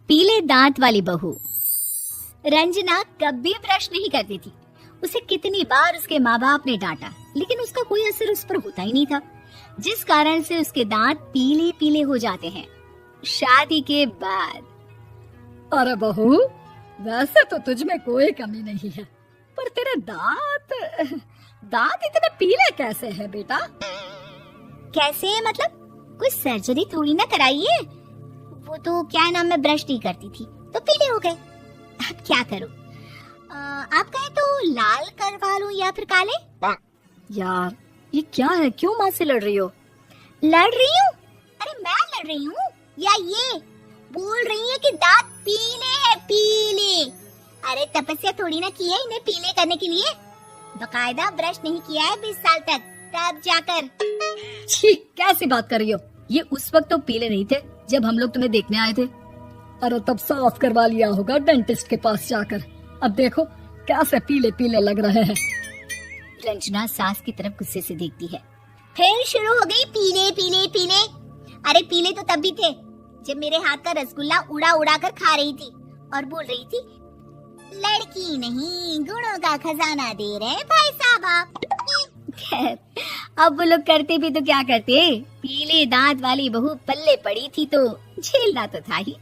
पीले दांत वाली बहू। रंजना कभी ब्रश नहीं करती थी। उसे कितनी बार उसके माँ बाप ने डांटा, लेकिन उसका कोई असर उस पर होता ही नहीं था, जिस कारण से उसके दांत पीले पीले हो जाते हैं। शादी के बाद। अरे बहू, वैसे तो तुझ में कोई कमी नहीं है, पर तेरे दांत इतने पीले कैसे हैं बेटा? कैसे मतलब? कोई सर्जरी थोड़ी ना कराई है। वो तो क्या नाम, मैं ब्रश नहीं करती थी तो पीले हो गए। अब क्या करूं? आप कहे तो लाल करवा लूं या फिर काले? यार ये क्या है, क्यों माँ से लड़ रही हो? लड़ रही हूँ? अरे मैं लड़ रही हूँ या ये बोल रही है कि दांत पीले हैं, पीले। अरे तपस्या थोड़ी ना की है इन्हें पीले करने के लिए। बकायदा ब्रश नहीं किया है 20 साल तक, तब जाकर। छी, कैसी बात कर रही हो? ये उस वक्त तो पीले नहीं थे जब हम लोग तुम्हें देखने आए थे। अरे तब साफ करवा लिया होगा डेंटिस्ट के पास जाकर। अब देखो कैसे पीले पीले लग रहे हैं। रंजना सास की तरफ गुस्से से देखती है। फिर शुरू हो गई पीले पीले पीले। अरे पीले तो तब भी थे जब मेरे हाथ का रसगुल्ला उड़ा उड़ा कर खा रही थी और बोल रही थी, लड़की नहीं गुणों का खजाना दे रहे भाई साहब आप। खैर, अब वो लोग करते भी तो क्या करते, पीले दांत वाली बहू पल्ले पड़ी थी तो झेलना तो था ही।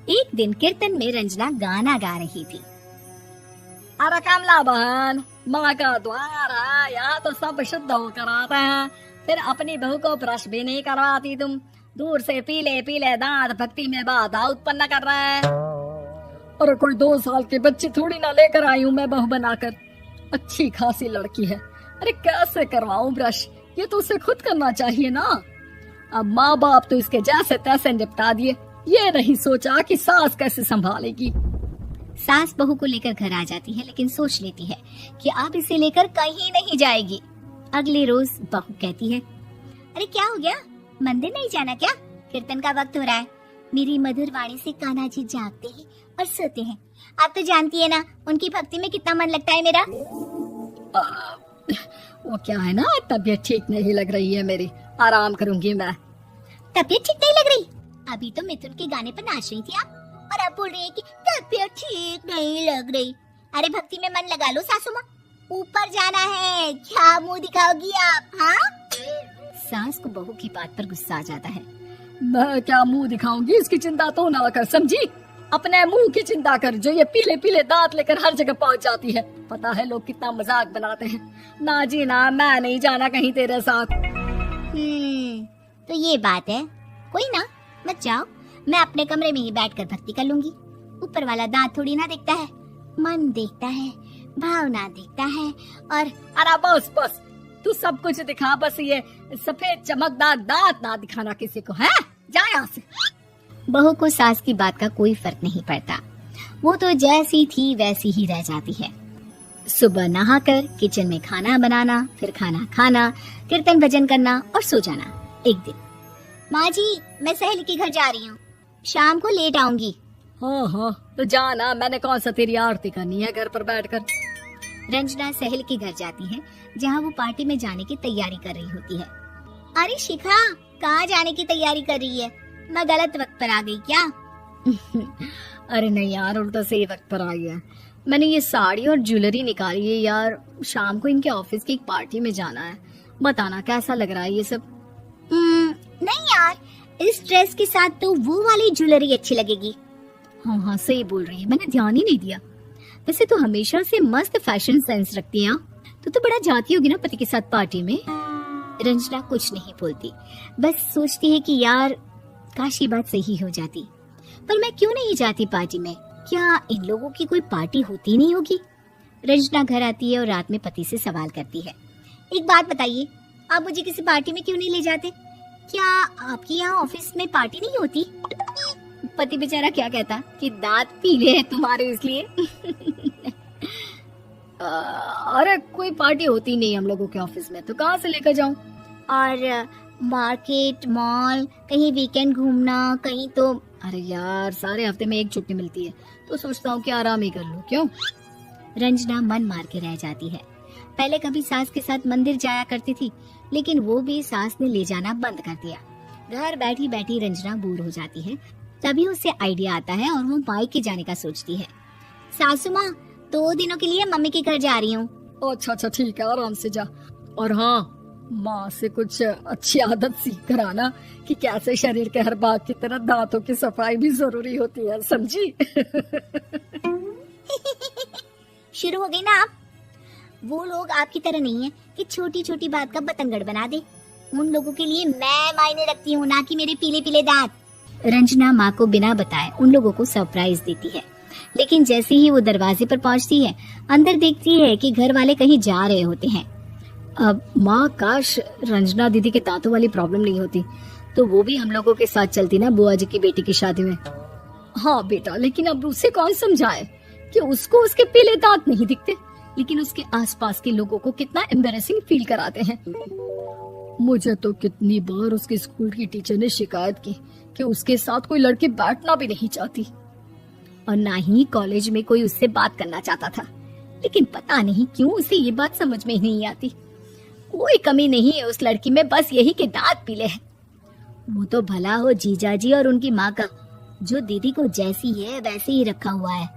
एक दिन कीर्तन में रंजना गाना गा रही थी। अरे कमला बहन, माँ का द्वार है, यहाँ तो सब शुद्ध होकर आते हैं, फिर अपनी बहू को ब्रश भी नहीं करवाती तुम। दूर से पीले पीले दांत भक्ति में बाधा उत्पन्न कर रहे हैं। अरे कोई 2 साल के बच्चे थोड़ी ना लेकर आई हूँ मैं बहू बनाकर। अच्छी खासी लड़की है, अरे कैसे करवाऊं ब्रश? ये तो उसे खुद करना चाहिए ना। अब माँ बाप तो इसके जैसे तैसे निपटा दिए, ये नहीं सोचा कि सास कैसे संभालेगी। सास बहू को लेकर घर आ जाती है, लेकिन सोच लेती है कि अब इसे लेकर कहीं नहीं जाएगी। अगले रोज बहू कहती है, अरे क्या हो गया, मंदिर नहीं जाना क्या? कीर्तन का वक्त हो रहा है। मेरी मधुर वाणी से कान्हा जी जागते हैं और सोते हैं। आप तो जानती है ना उनकी भक्ति में कितना मन लगता है मेरा। वो क्या है ना, तबीयत ठीक नहीं लग रही है मेरी, आराम करूंगी मैं। तबीयत ठीक नहीं लग रही? अभी तो मिथुन के गाने पर नाच रही थी आप, और आप बोल रही है कि तबीयत ठीक नहीं लग रही। अरे भक्ति में मन लगा लो सासू माँ, ऊपर जाना है, क्या मुंह दिखाओगी आप? हाँ? सास को बहू की बात पर गुस्सा आ जाता है। मैं क्या मुंह दिखाऊंगी, इसकी चिंता तो ना कर, समझी? अपने मुंह की चिंता कर, जो ये पीले पीले दांत लेकर हर जगह पहुंच जाती है। पता है लोग कितना मजाक बनाते हैं। ना जी ना, मैं नहीं जाना कहीं तेरे साथ। तो ये बात है, कोई ना, मत जाओ, मैं अपने कमरे में ही बैठकर भक्ति कर लूंगी। ऊपर वाला दांत थोड़ी ना देखता है, मन देखता है, भावना देखता है। और अरे बस बस, तू सब कुछ दिखा, बस ये सफेद चमकदार दांत ना दिखाना किसी को, है? जा यहाँ से। बहू को सास की बात का कोई फर्क नहीं पड़ता, वो तो जैसी थी वैसी ही रह जाती है। सुबह नहाकर किचन में खाना बनाना, फिर खाना खाना, कीर्तन भजन करना और सो जाना। एक दिन, माँ जी मैं सहेली के घर जा रही हूँ, शाम को लेट आऊंगी। हाँ हाँ तो जाना, मैंने कौन सा तेरी आरती करनी है घर पर बैठकर। रंजना सहेली के घर जाती है, जहाँ वो पार्टी में जाने की तैयारी कर रही होती है। अरे शिखा, कहाँ जाने की तैयारी कर रही है? मैं गलत वक्त पर आ गई क्या? अरे नहीं यार, उल्टा सही वक्त पर आई है। मैंने ये साड़ी और ज्वेलरी निकाली है यार, शाम को इनके ऑफिस की एक पार्टी में जाना है। बताना कैसा लग रहा है ये सब? नहीं यार, इस ड्रेस के साथ तो वो वाली ज्वेलरी अच्छी लगेगी। हाँ हाँ सही बोल रही है, मैंने ध्यान ही नहीं दिया। वैसे तो हमेशा से मस्त फैशन सेंस रखती है। तो बड़ा जाती होगी ना पति के साथ पार्टी में। रंजना कुछ नहीं बोलती, बस सोचती है कि यार काश ये बात सही हो जाती, पर मैं क्यों नहीं जाती पार्टी में? क्या इन लोगों की कोई पार्टी होती नहीं होगी? रंजना घर आती है और रात में पति से सवाल करती है, एक बात बताइए, आप मुझे किसी पार्टी में क्यों नहीं ले जाते? क्या आपके यहाँ ऑफिस में पार्टी नहीं होती? पति बेचारा क्या कहता कि दांत पीले हैं तुम्हारे इसलिए। अरे कोई पार्टी होती नहीं हम लोगों के ऑफिस में, तो कहाँ से लेकर जाऊं? और मार्केट, मॉल, कहीं वीकेंड घूमना, कहीं तो। अरे यार सारे हफ्ते में एक छुट्टी मिलती है, तो सोचता हूँ कि आराम ही कर लूं। क्यों? रंजना मन मार के रह जाती है। पहले कभी सास के साथ मंदिर जाया करती थी, लेकिन वो भी सास ने ले जाना बंद कर दिया। घर बैठी बैठी रंजना बोर हो जाती है, तभी उसे आइडिया आता है और वो मायके जाने का सोचती है। सासू माँ, 2 दिनों के लिए मम्मी के घर जा रही हूँ। अच्छा अच्छा ठीक है, आराम से जा। और हाँ, माँ से कुछ अच्छी आदत सीख कर आना कि कैसे शरीर के हर भाग की तरह दांतों की सफाई भी जरूरी होती है, समझी? शुरू हो गई ना आप। वो लोग आपकी तरह नहीं है कि छोटी छोटी बात का बतंगड़ बना दे। उन लोगों के लिए मैं मायने रखती हूँ, ना कि मेरे पीले पीले दांत। रंजना माँ को बिना बताए उन लोगों को सरप्राइज देती है, लेकिन जैसे ही वो दरवाजे पर पहुंचती है, अंदर देखती है कि घर वाले कहीं जा रहे होते हैं। अब माँ, काश रंजना दीदी के दांतों वाली प्रॉब्लम नहीं होती तो वो भी हम लोगों के साथ चलती ना बुआ जी की बेटी की शादी में। हाँ बेटा, लेकिन अब उसे कौन समझाए कि उसको उसके पीले दांत नहीं दिखते, लेकिन उसके आसपास के लोगों को कितना एम्बैरेसिंग फील कराते हैं। मुझे तो कितनी बार उसके स्कूल की टीचर ने शिकायत की कि उसके साथ कोई लड़की बैठना भी नहीं चाहती, और ना ही कॉलेज में कोई उससे बात करना चाहता था। लेकिन पता नहीं क्यों उसे ये बात समझ में ही नहीं आती। कोई कमी नहीं है उस लड़की में, बस यही कि दांत पीले हैं। वो तो भला हो जीजा जी और उनकी माँ का, जो दीदी को जैसी है वैसे ही रखा हुआ है।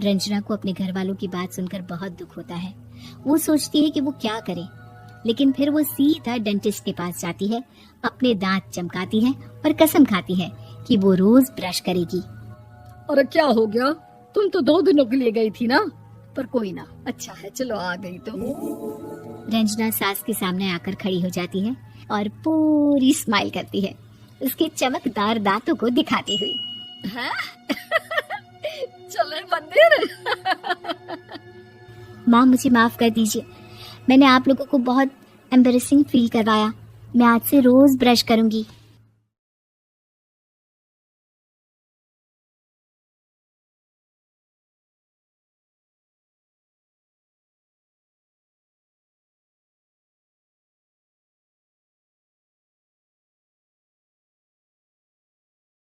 रंजना को अपने घर वालों की बात सुनकर बहुत दुख होता है। वो सोचती है कि वो क्या करे, लेकिन फिर वो सीधा डेंटिस्ट के पास जाती है, अपने दांत चमकाती है और कसम खाती है कि वो रोज ब्रश करेगी। अरे क्या हो गया, तुम तो 2 दिनों के लिए गई थी ना, पर कोई ना, अच्छा है, चलो आ गई तो। रंजना सास के सामने आकर खड़ी हो जाती है और पूरी स्माइल करती है, उसके चमकदार दांतों को दिखाती हुई। हैं? चले मंदिर। माँ, मुझे माफ कर दीजिए, मैंने आप लोगों को बहुत एम्बैरेसिंग फील करवाया। मैं आज से रोज ब्रश करूंगी।